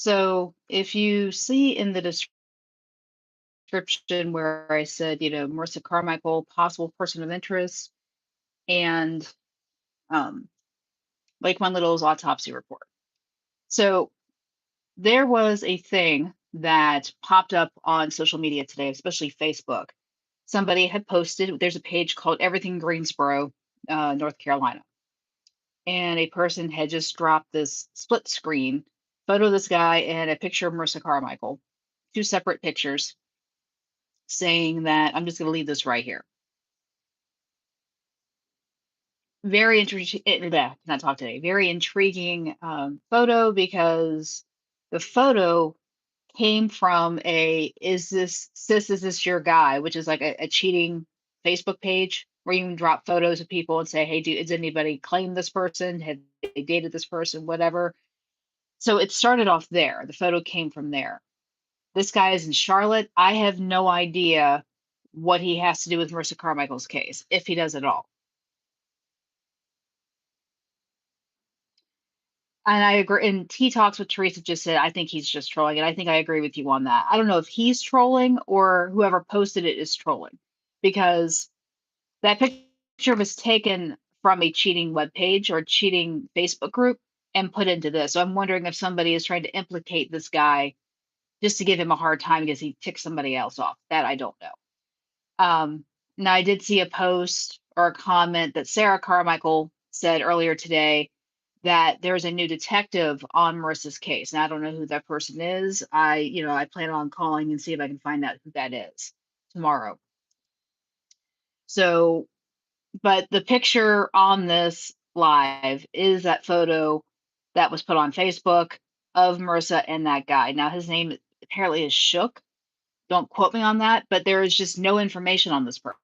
So if you see in the description where I said, Marissa Carmichael, possible person of interest, and um, Laequan Little's autopsy report. So there was a thing that popped up on social media today, especially Facebook. Somebody had posted, there's a page called Everything Greensboro, North Carolina. And a person had just dropped this split screen photo of this guy and a picture of Marissa Carmichael, two separate pictures, saying that I'm just going to leave this right here. Very interesting. Not talk today. Very intriguing photo because the photo came from is this your guy, which is like a cheating Facebook page where you can drop photos of people and say, hey, does anybody claim this person? Have they dated this person? Whatever. So it started off there. The photo came from there. This guy is in Charlotte. I have no idea what he has to do with Marissa Carmichael's case, if he does at all. And I agree. And T Talks with Teresa just said, I think he's just trolling. And I think I agree with you on that. I don't know if he's trolling or whoever posted it is trolling because that picture was taken from a cheating webpage or cheating Facebook group and put into this. So I'm wondering if somebody is trying to implicate this guy just to give him a hard time because he ticked somebody else off. That I don't know. Now, I did see a post or a comment that Sarah Carmichael said earlier today that there's a new detective on Marissa's case. And I don't know who that person is. I plan on calling and see if I can find out who that is tomorrow. So, but the picture on this live is that photo that was put on Facebook of Marissa and that guy. Now, his name apparently is Shook. Don't quote me on that, but there is just no information on this person.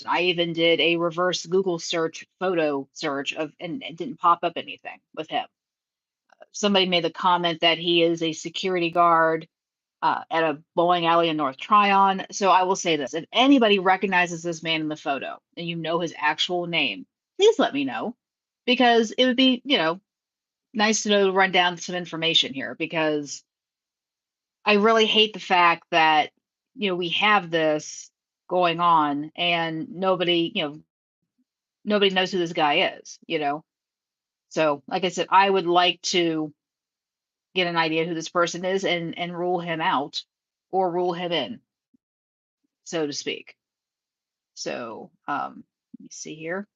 I even did a reverse Google search, photo search and it didn't pop up anything with him. Somebody made the comment that he is a security guard at a bowling alley in North Tryon. So I will say this: if anybody recognizes this man in the photo and you know his actual name, please let me know because it would be, nice to know, run down some information here because I really hate the fact that, we have this going on and nobody knows who this guy is. So, like I said, I would like to get an idea who this person is and rule him out or rule him in, so to speak. So, let me see here.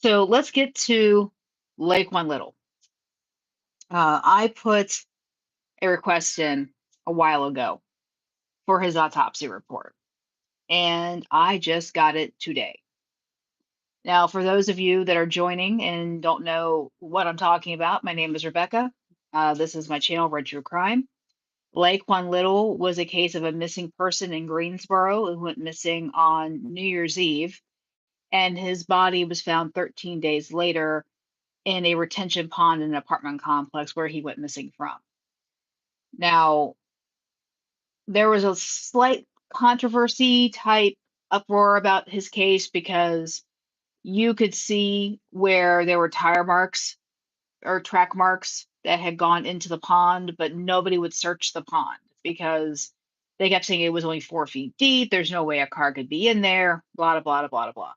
So let's get to Laequan Little. I put a request in a while ago for his autopsy report, and I just got it today. Now, for those of you that are joining and don't know what I'm talking about, my name is Rebecca. This is my channel, Red True Crime. Laequan Little was a case of a missing person in Greensboro who went missing on New Year's Eve, and his body was found 13 days later in a retention pond in an apartment complex where he went missing from. Now, there was a slight controversy type uproar about his case because you could see where there were tire marks or track marks that had gone into the pond, but nobody would search the pond because they kept saying it was only 4 feet deep. There's no way a car could be in there, blah, blah, blah, blah, blah.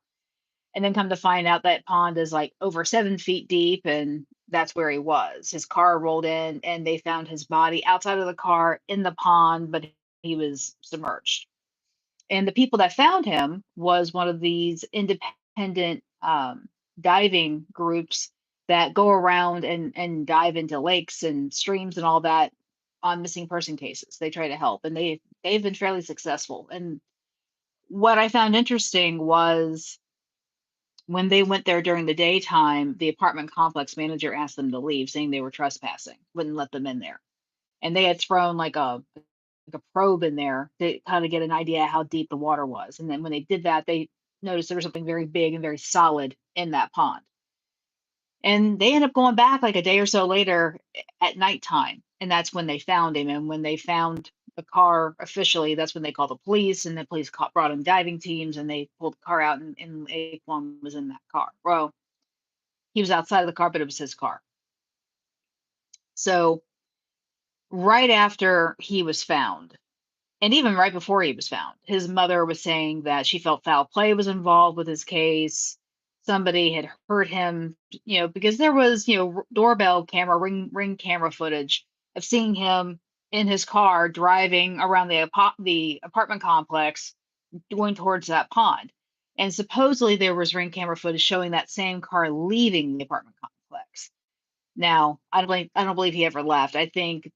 And then come to find out that pond is like over 7 feet deep, and that's where he was. His car rolled in, and they found his body outside of the car in the pond, but he was submerged. And the people that found him was one of these independent diving groups that go around and dive into lakes and streams and all that on missing person cases. They try to help, and they've been fairly successful. And what I found interesting was when they went there during the daytime, the apartment complex manager asked them to leave, saying they were trespassing, wouldn't let them in there. And they had thrown like a probe in there to kind of get an idea how deep the water was. And then when they did that, they noticed there was something very big and very solid in that pond. And they ended up going back like a day or so later at nighttime. And that's when they found him. And when they found the car officially, that's when they called the police, and the police brought in diving teams, and they pulled the car out, and Laequan was in that car. Well, he was outside of the car, but it was his car. So right after he was found, and even right before he was found, his mother was saying that she felt foul play was involved with his case. Somebody had hurt him, because there was, doorbell camera, ring camera footage of seeing him in his car driving around the apartment complex going towards that pond. And supposedly there was ring camera footage showing that same car leaving the apartment complex. Now, I don't believe he ever left. I think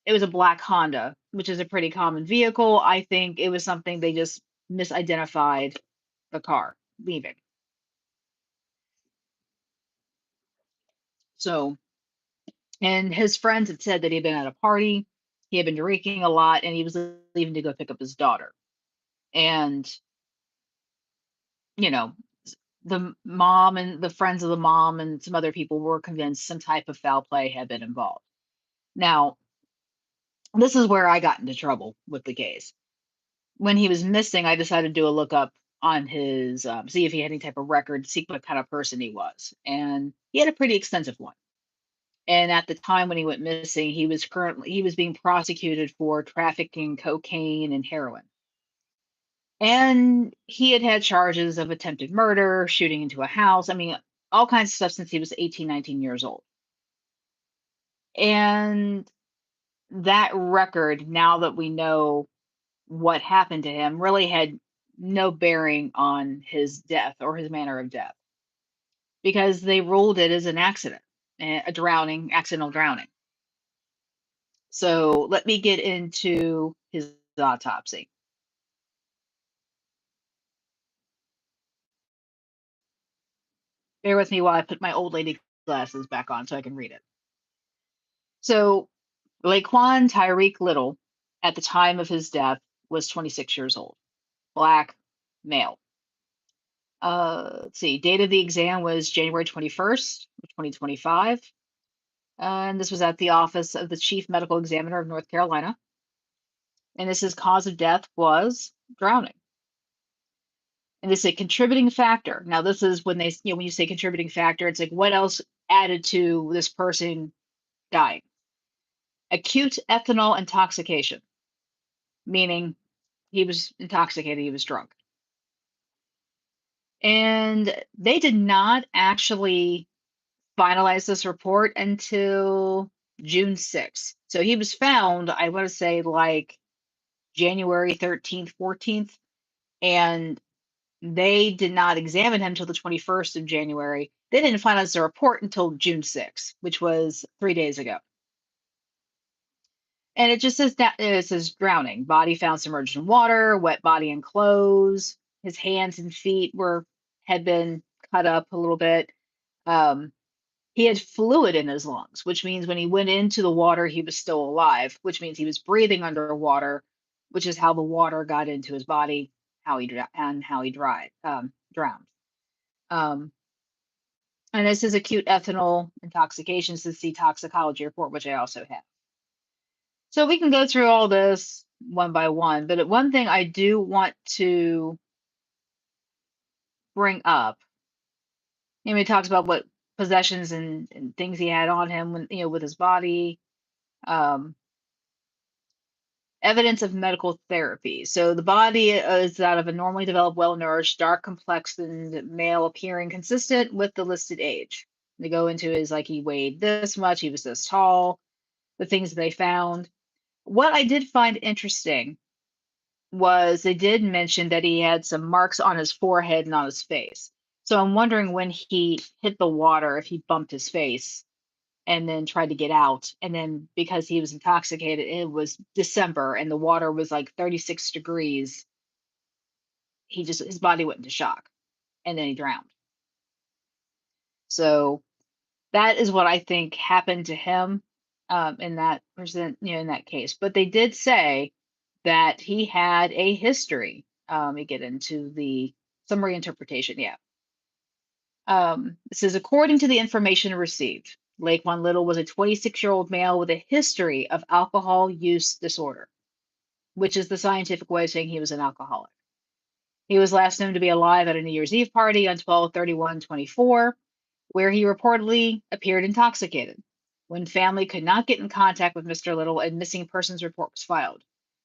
it was a black Honda, which is a pretty common vehicle. I think it was something they just misidentified the car leaving. So, and his friends had said that he had been at a party, he had been drinking a lot, and he was leaving to go pick up his daughter. And, you know, the mom and the friends of the mom and some other people were convinced some type of foul play had been involved. Now, this is where I got into trouble with the case. When he was missing, I decided to do a lookup on his, see if he had any type of record, see what kind of person he was. And he had a pretty extensive one. And at the time when he went missing, he was being prosecuted for trafficking cocaine and heroin. And he had had charges of attempted murder, shooting into a house. I mean, all kinds of stuff since he was 18, 19 years old. And that record, now that we know what happened to him, really had no bearing on his death or his manner of death because they ruled it as an accident, a drowning, accidental drowning. So let me get into his autopsy. Bear with me while I put my old lady glasses back on so I can read it. So Laequan Tyreek Little, at the time of his death, was 26 years old, black, male. Let's see, date of the exam was January 21st, 2025. And this was at the office of the Chief Medical Examiner of North Carolina. And this is cause of death was drowning. And this is a contributing factor. Now, this is when when you say contributing factor, it's like what else added to this person dying? Acute ethanol intoxication, meaning he was intoxicated, he was drunk. And they did not actually finalize this report until June 6th. So he was found, I want to say like January 13th, 14th, and they did not examine him until the 21st of January. They didn't finalize the report until June 6th, which was 3 days ago. And it just says that it says drowning, body found submerged in water, wet body and clothes. His hands and feet had been cut up a little bit. He had fluid in his lungs, which means when he went into the water, he was still alive, which means he was breathing underwater, which is how the water got into his body, how he drowned. Um, and this is acute ethanol intoxication. This is the toxicology report, which I also have. So we can go through all this one by one, but one thing I do want to bring up, he talks about what possessions and things he had on him when, with his body. Evidence of medical therapy. So the body is that of a normally developed, well-nourished, dark complexioned male appearing consistent with the listed age. They go into is like he weighed this much, he was this tall, the things they found. What I did find interesting was they did mention that he had some marks on his forehead and on his face. So I'm wondering when he hit the water, if he bumped his face and then tried to get out. And then because he was intoxicated, it was December and the water was like 36 degrees. His body went into shock and then he drowned. So that is what I think happened to him in that case. But they did say that he had a history. We get into the summary interpretation. Yeah. It says, according to the information received, Laequan Little was a 26-year-old male with a history of alcohol use disorder, which is the scientific way of saying he was an alcoholic. He was last known to be alive at a New Year's Eve party on 12/31/24, where he reportedly appeared intoxicated. when family could not get in contact with Mr. Little, a missing persons report was filed.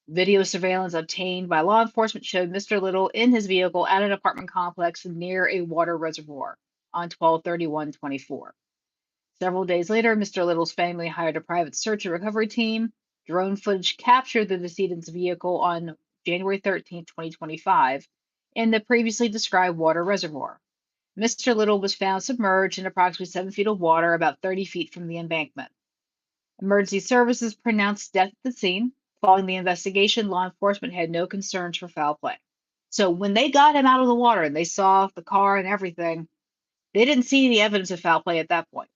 Video surveillance obtained by law enforcement showed Mr. Little in his vehicle at an apartment complex near a water reservoir on 12/31/24. Several days later, Mr. Little's family hired a private search and recovery team. Drone footage captured the decedent's vehicle on January 13, 2025, in the previously described water reservoir. Mr. Little was found submerged in approximately 7 feet of water, about 30 feet from the embankment. Emergency services pronounced death at the scene. Following the investigation, law enforcement had no concerns for foul play. So when they got him out of the water and they saw the car and everything, they didn't see any evidence of foul play at that point.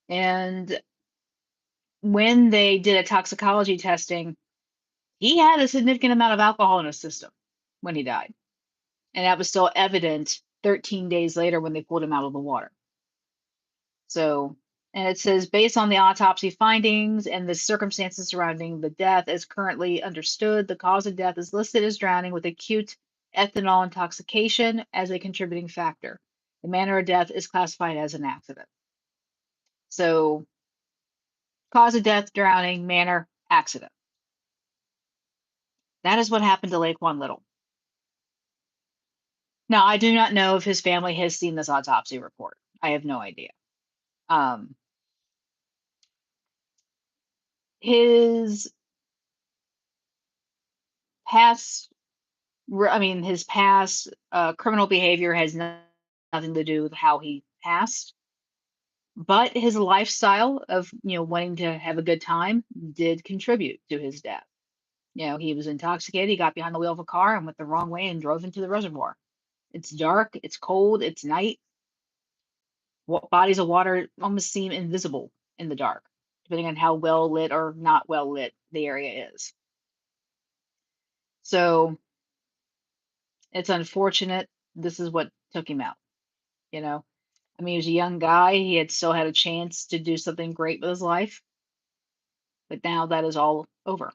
And when they did a toxicology testing, he had a significant amount of alcohol in his system when he died. And that was still evident 13 days later when they pulled him out of the water. So, and it says, based on the autopsy findings and the circumstances surrounding the death as currently understood, the cause of death is listed as drowning with acute ethanol intoxication as a contributing factor. The manner of death is classified as an accident. So, cause of death, drowning, manner, accident. That is what happened to Laequan Little. Now, I do not know if his family has seen this autopsy report. I have no idea. His past, his past criminal behavior has nothing to do with how he passed, but his lifestyle of wanting to have a good time did contribute to his death. He was intoxicated. He got behind the wheel of a car and went the wrong way and drove into the reservoir. It's dark. It's cold. It's night. Bodies of water almost seem invisible in the dark, depending on how well lit or not well lit the area is. So it's unfortunate. This is what took him out. He was a young guy. He had still had a chance to do something great with his life, but now that is all over.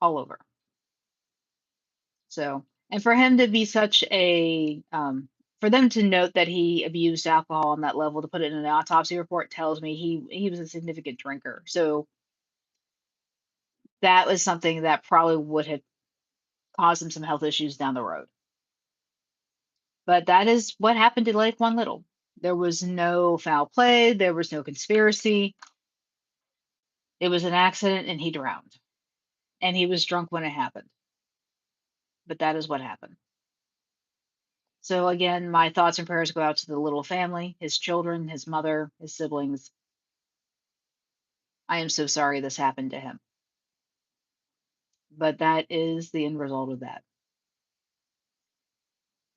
All over. So, and for him to be such a, for them to note that he abused alcohol on that level, to put it in an autopsy report, tells me he was a significant drinker. So that was something that probably would have caused him some health issues down the road. But that is what happened to Laequan Little. There was no foul play. There was no conspiracy. It was an accident and he drowned. And he was drunk when it happened. But that is what happened. So again, my thoughts and prayers go out to the Little family, his children, his mother, his siblings. I am so sorry this happened to him. But that is the end result of that.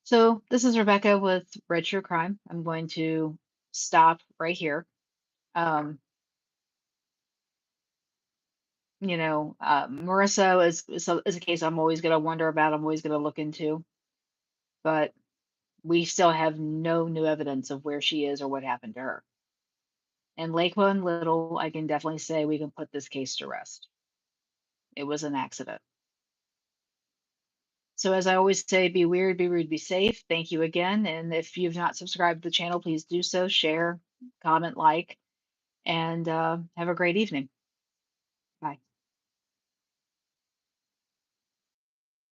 So this is Rebecca with Red True Crime. I'm going to stop right here. Marissa is a case I'm always going to wonder about. I'm always going to look into. But we still have no new evidence of where she is or what happened to her. And Laequan Little, I can definitely say we can put this case to rest. It was an accident. So as I always say, be weird, be rude, be safe. Thank you again. And if you've not subscribed to the channel, please do so, share, comment, like, and have a great evening.